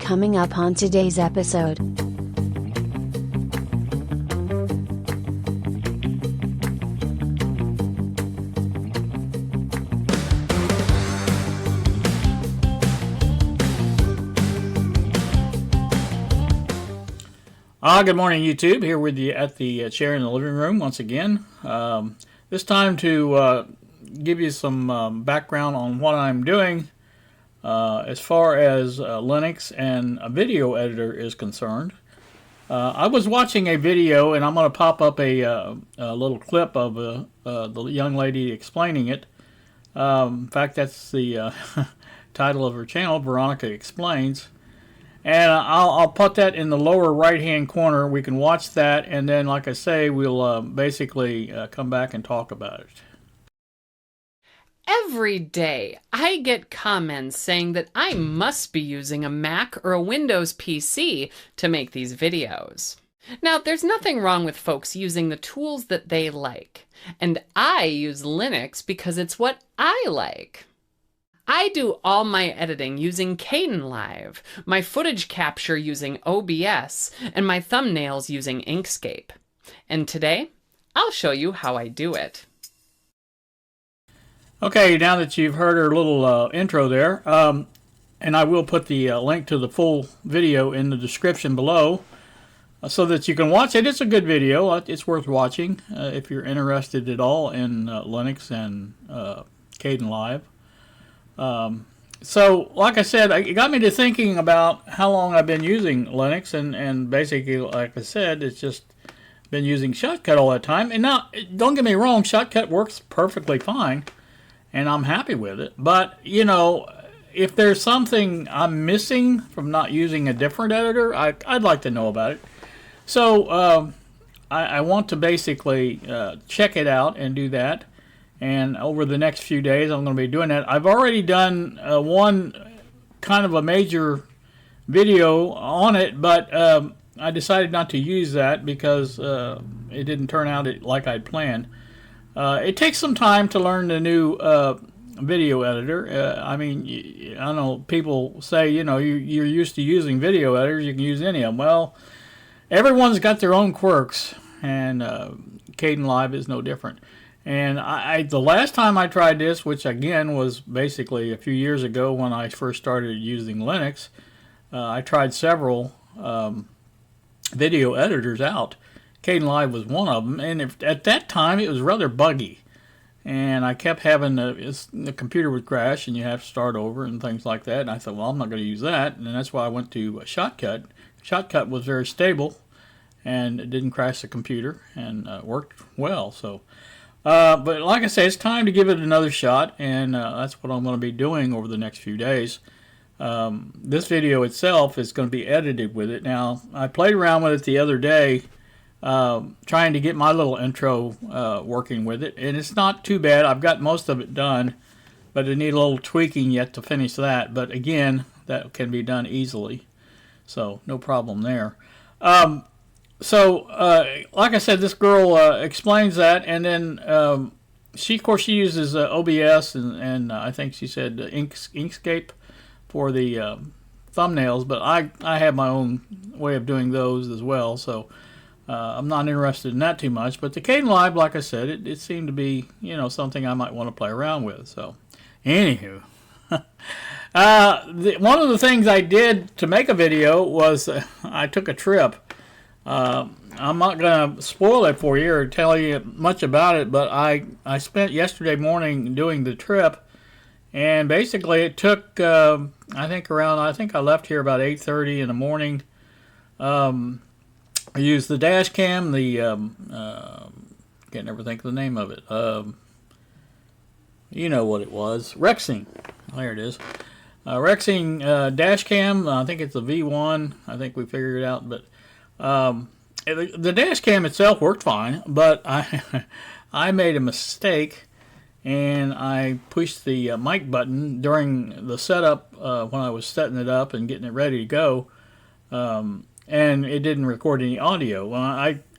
coming up on today's episode. Good morning, YouTube. Here with you at the chair in the living room once again. This time to give you some background on what I'm doing as far as Linux and a video editor is concerned. I was watching a video, and I'm going to pop up a little clip of the young lady explaining it. In fact, that's the title of her channel, Veronica Explains. And I'll put that in the lower right-hand corner. We can watch that, and then, like I say, we'll basically come back and talk about it. Every day, I get comments saying that I must be using a Mac or a Windows PC to make these videos. Now, there's nothing wrong with folks using the tools that they like, and I use Linux because it's what I like. I do all my editing using Kdenlive, my footage capture using OBS, and my thumbnails using Inkscape. And today, I'll show you how I do it. Okay, now that you've heard her little intro there, and I will put the link to the full video in the description below so that you can watch it. It's a good video. It's worth watching if you're interested at all in Linux and Kdenlive. So, like I said, it got me to thinking about how long I've been using Linux, and basically, like I said, it's just been using Shotcut all that time. And now, don't get me wrong, Shotcut works perfectly fine, and I'm happy with it. But, you know, if there's something I'm missing from not using a different editor, I'd like to know about it. So, I want to basically check it out and do that. And over the next few days, I'm going to be doing that. I've already done one kind of a major video on it, but I decided not to use that because it didn't turn out like I'd planned. It takes some time to learn the new video editor. I mean, I don't know, people say, you know, you're used to using video editors, you can use any of them. Well, everyone's got their own quirks, and Kdenlive is no different. And the last time I tried this, which again was basically a few years ago when I first started using Linux, I tried several video editors out. Kdenlive was one of them, and at that time it was rather buggy. And I kept having the computer would crash and you have to start over and things like that. And I thought, well, I'm not going to use that. And that's why I went to Shotcut. Shotcut was very stable and it didn't crash the computer and worked well. So. But like I say, it's time to give it another shot, and that's what I'm going to be doing over the next few days. This video itself is going to be edited with it. Now, I played around with it the other day, trying to get my little intro working with it, and it's not too bad. I've got most of it done, but I need a little tweaking yet to finish that. But again, that can be done easily, so no problem there. So, like I said, this girl explains that, and then of course, she uses OBS, and I think she said Inkscape for the thumbnails, but I have my own way of doing those as well, so I'm not interested in that too much. But the Kdenlive, like I said, it seemed to be, you know, something I might want to play around with. So, anywho. One of the things I did to make a video was I took a trip. I'm not going to spoil it for you or tell you much about it, but I spent yesterday morning doing the trip, and basically it took, I think I left here about 8:30 in the morning. I used the dash cam, can't never think of the name of it. You know what it was. Rexing. There it is. Rexing dash cam, I think it's a V1. I think we figured it out, but the dash cam itself worked fine, but I made a mistake, and I pushed the mic button during the setup when I was setting it up and getting it ready to go, and it didn't record any audio. Well,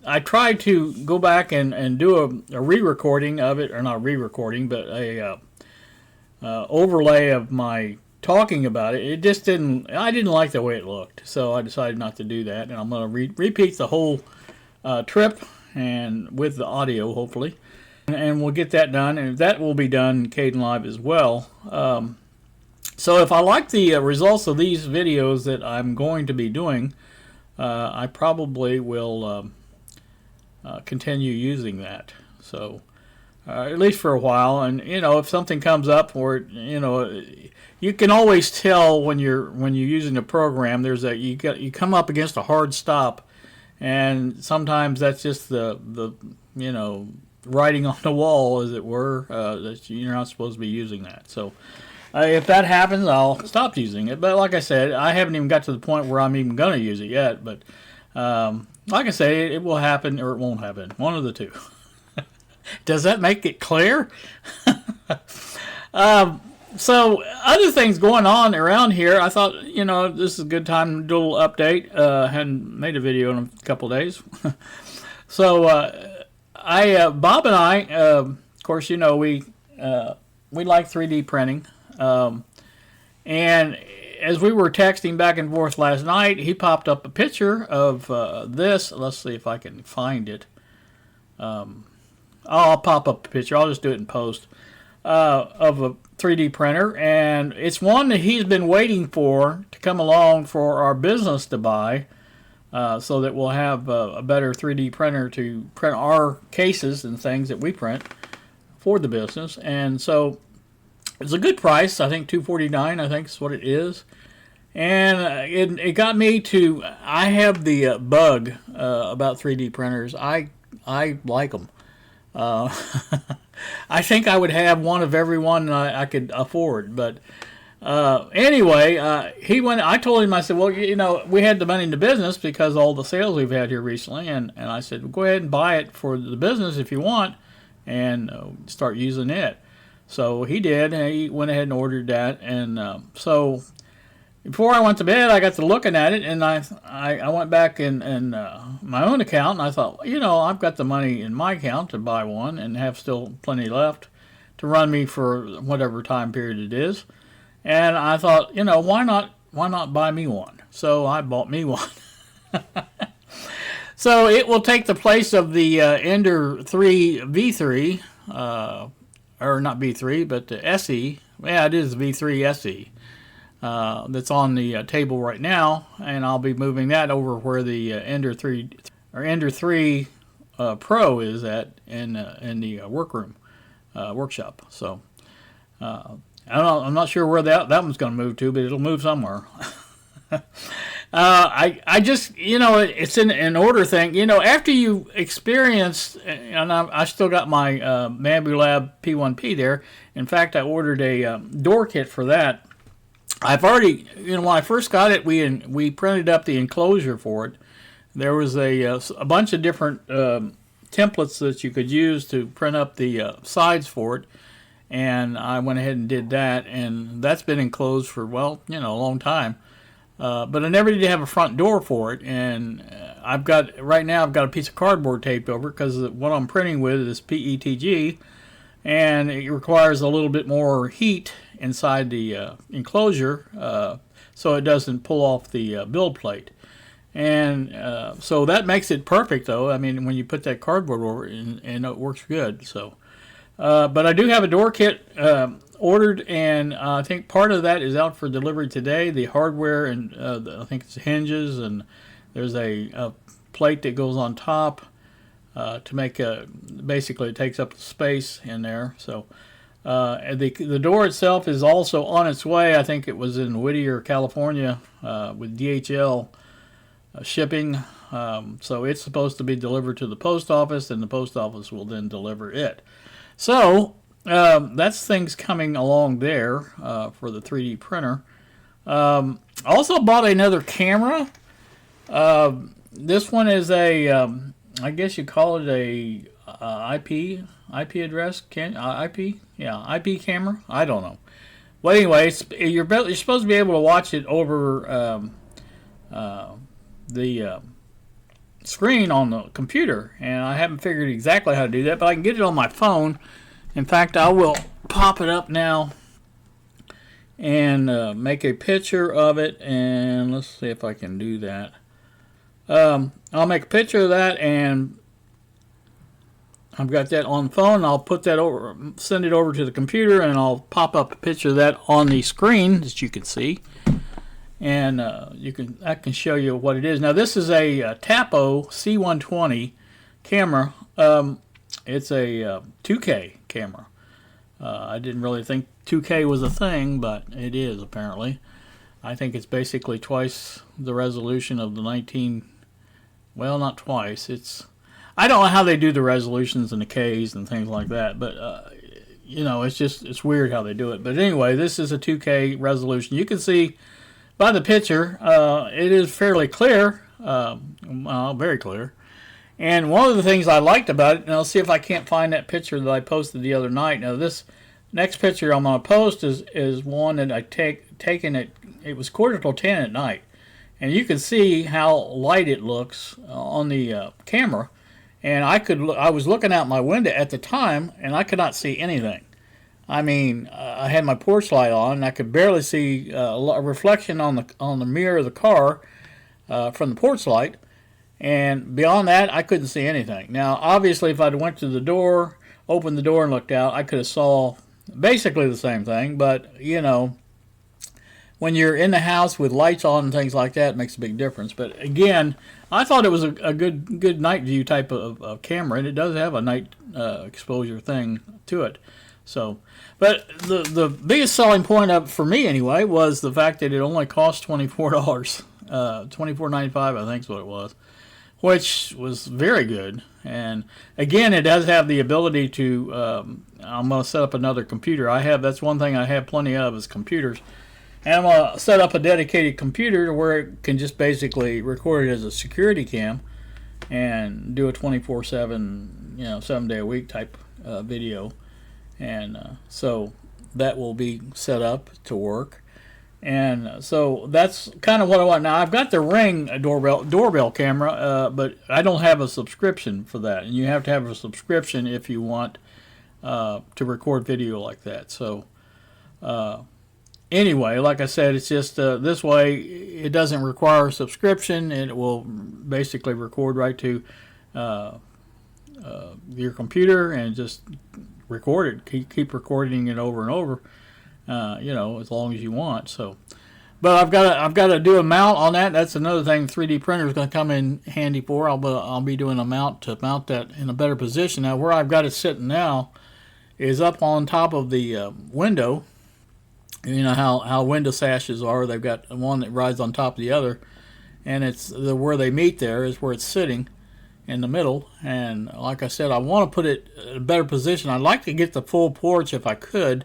I tried to go back and do a re-recording of it, or not re-recording, but a overlay of my talking about it, it just didn't. I didn't like the way it looked, so I decided not to do that. And I'm going to repeat the whole trip, and with the audio, hopefully, and we'll get that done, and that will be done in Kdenlive as well. So if I like the results of these videos that I'm going to be doing, I probably will continue using that. So at least for a while, and if something comes up, or you can always tell when you're using a program. You come up against a hard stop, and sometimes that's just the writing on the wall, as it were, that you're not supposed to be using that. So if that happens, I'll stop using it. But like I said, I haven't even got to the point where I'm even going to use it yet. But like I say, it will happen or it won't happen. One of the two. Does that make it clear? So other things going on around here. I thought, this is a good time to do a little update. Hadn't made a video in a couple of days. So Bob and I, of course, we like 3D printing. And as we were texting back and forth last night, he popped up a picture of this. Let's see if I can find it. I'll pop up a picture. I'll just do it in post. Of a 3D printer, and it's one that he's been waiting for to come along for our business to buy, so that we'll have a better 3D printer to print our cases and things that we print for the business. And so it's a good price. I think $249, I think is what it is. And it got me to, I have the bug about 3D printers. I like them. I think I would have one of every one I could afford. But anyway, I told him, I said, well, we had the money in the business because of all the sales we've had here recently. And I said, well, go ahead and buy it for the business if you want, and start using it. So he did, and he went ahead and ordered that. And so before I went to bed, I got to looking at it, and I went back in my own account, and I thought, I've got the money in my account to buy one and have still plenty left to run me for whatever time period it is. And I thought, why not buy me one? So I bought me one. So it will take the place of the Ender 3 V3, or not V3, but the SE. Yeah, it is V3 SE. That's on the table right now, and I'll be moving that over where the Ender 3 Pro is at in the workshop. So I'm not sure where that one's going to move to, but it'll move somewhere. I just, it's an order thing. After you experience, and I still got my Mambulab P1P there. In fact, I ordered a door kit for that. I've already, when I first got it, we printed up the enclosure for it. There was a bunch of different templates that you could use to print up the sides for it, and I went ahead and did that, and that's been enclosed for, a long time. But I never did have a front door for it, and right now I've got a piece of cardboard taped over it because what I'm printing with is PETG, and it requires a little bit more heat inside the enclosure so it doesn't pull off the build plate. And so that makes it perfect, though. I mean, when you put that cardboard over it, and it works good. So, but I do have a door kit ordered, and I think part of that is out for delivery today. The hardware, and I think it's hinges, and there's a plate that goes on top to make basically it takes up the space in there. So the door itself is also on its way. I think it was in Whittier, California, with DHL shipping. So it's supposed to be delivered to the post office, and the post office will then deliver it. So that's things coming along there for the 3D printer. Also bought another camera. This one is a, I guess you call it a IP address, IP camera. I don't know. Well, anyway, you're supposed to be able to watch it over the screen on the computer, and I haven't figured exactly how to do that, but I can get it on my phone. In fact, I will pop it up now and make a picture of it, and let's see if I can do that. I'll make a picture of that, and I've got that on the phone. I'll put that over, send it over to the computer, and I'll pop up a picture of that on the screen that you can see, and I can show you what it is. Now this is a Tapo C120 camera. It's a 2K camera. I didn't really think 2K was a thing, but it is apparently. I think it's basically twice the resolution of the 19. Well, not twice. I don't know how they do the resolutions and the Ks and things like that, but it's weird how they do it. But anyway, this is a 2K resolution. You can see by the picture, it is fairly clear, very clear. And one of the things I liked about it, and I'll see if I can't find that picture that I posted the other night. Now this next picture I'm going to post is one that I taken at, it was 9:45 at night. And you can see how light it looks on the camera. And I was looking out my window at the time, and I could not see anything. I mean, I had my porch light on, and I could barely see a reflection on the mirror of the car from the porch light. And beyond that, I couldn't see anything. Now, obviously, if I'd went to the door, opened the door and looked out, I could have saw basically the same thing. But, when you're in the house with lights on and things like that, it makes a big difference. But again, I thought it was a good night view type of camera, and it does have a night exposure thing to it. So, but the biggest selling point for me anyway was the fact that it only cost $24, $24.95 I think is what it was, which was very good. And again, it does have the ability to. I'm going to set up another computer. That's one thing I have plenty of is computers. And I'm going to set up a dedicated computer where it can just basically record it as a security cam and do a 24/7, 7-day-a-week type video. And so that will be set up to work. And so that's kind of what I want. Now, I've got the Ring doorbell camera, but I don't have a subscription for that. And you have to have a subscription if you want to record video like that. So anyway, like I said, it's just this way it doesn't require a subscription. It will basically record right to your computer and just record it. Keep recording it over and over, as long as you want. So, but I've got to do a mount on that. That's another thing 3D printer is going to come in handy for. I'll be doing a mount to mount that in a better position. Now, where I've got it sitting now is up on top of the window. You know how window sashes are. They've got one that rides on top of the other, and it's where they meet there is where it's sitting in the middle. And like I said, I want to put it in a better position. I'd like to get the full porch if I could,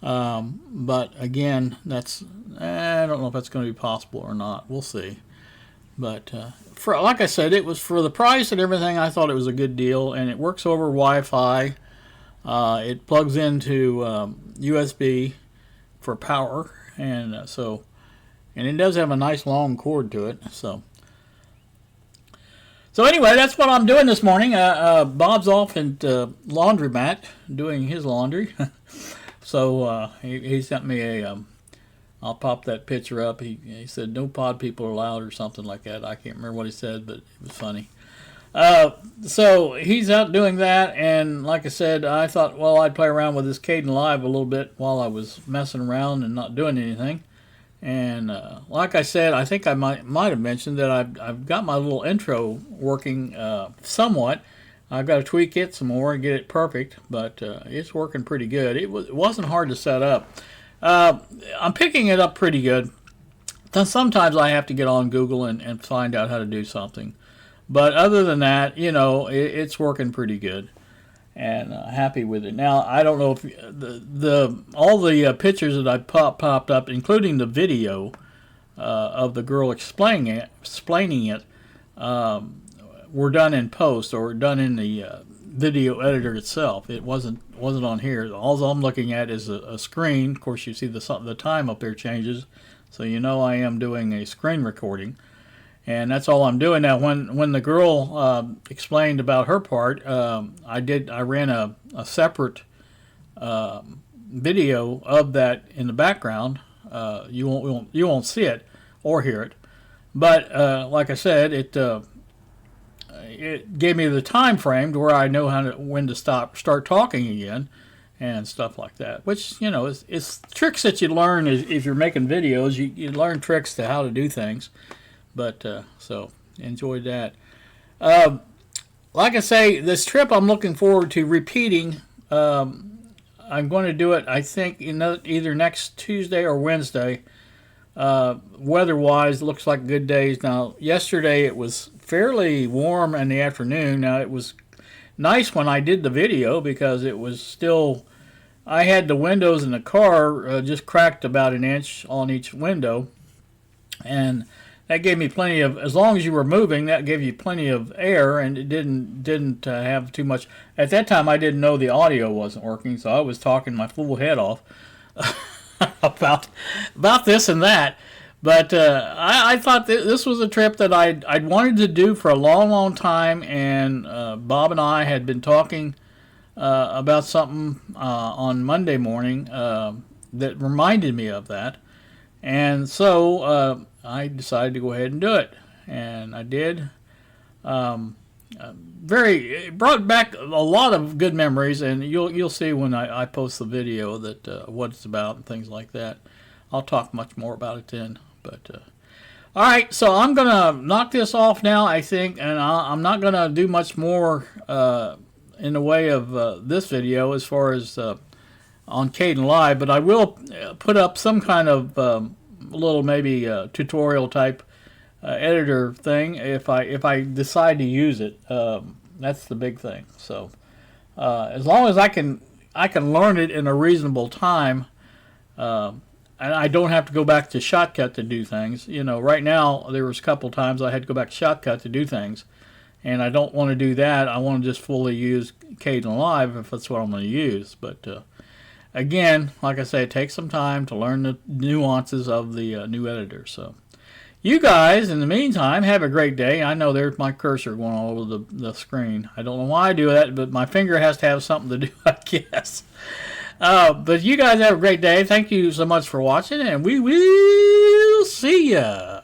but again, I don't know if that's going to be possible or not. We'll see. But like I said, it was for the price and everything. I thought it was a good deal, and it works over Wi-Fi. It plugs into USB for power, and it does have a nice long cord to it. So anyway, that's what I'm doing this morning. Bob's off at laundromat doing his laundry. So he sent me I'll pop that picture up. He said no pod people are allowed or something like that. I can't remember what he said, but it was funny. So he's out doing that, and like I said, I thought, well, I'd play around with this Kdenlive a little bit while I was messing around and not doing anything. And like I said, I think I might have mentioned that I've got my little intro working somewhat. I've got to tweak it some more and get it perfect, but it's working pretty good. It wasn't hard to set up. I'm picking it up pretty good. Sometimes I have to get on Google and find out how to do something. But other than that, it's working pretty good, and happy with it. Now, I don't know if all the pictures that I popped up, including the video of the girl explaining it, were done in post or done in the video editor itself. It wasn't on here. All I'm looking at is a screen. Of course, you see the time up there changes, so I am doing a screen recording. And that's all I'm doing now. When the girl explained about her part, I ran a separate video of that in the background. You won't see it or hear it. But like I said, it gave me the time frame to where I know when to start talking again, and stuff like that. Which, you know, it's tricks that you learn if you're making videos. You learn tricks to how to do things. But so enjoyed that. Like I say, this trip I'm looking forward to repeating. I'm going to do it, I think, either next Tuesday or Wednesday. Weather-wise, looks like good days. Now, yesterday it was fairly warm in the afternoon. Now, it was nice when I did the video because it was still... I had the windows in the car just cracked about an inch on each window. And that gave me plenty of... As long as you were moving, that gave you plenty of air, and it didn't have too much... At that time, I didn't know the audio wasn't working, so I was talking my full head off about this and that. But I thought this was a trip that I'd wanted to do for a long, long time, and Bob and I had been talking about something on Monday morning that reminded me of that. And so I decided to go ahead and do it, and I did. It brought back a lot of good memories, and you'll see when I post the video that what it's about and things like that. I'll talk much more about it then. But all right, so I'm gonna knock this off now, I think, and I'm not gonna do much more in the way of this video as far as on Kdenlive, but I will put up some kind of little maybe tutorial type editor thing if I decide to use it. That's the big thing. So as long as I can learn it in a reasonable time, and I don't have to go back to Shotcut to do things. You know, right now there was a couple times I had to go back to Shotcut to do things, and I don't want to do that. I want to just fully use Kdenlive if that's what I'm going to use. But again, like I say, it takes some time to learn the nuances of the new editor. So you guys, in the meantime, have a great day. I know there's my cursor going all over the screen. I don't know why I do that, but my finger has to have something to do, I guess. But you guys have a great day. Thank you so much for watching, and we will see ya.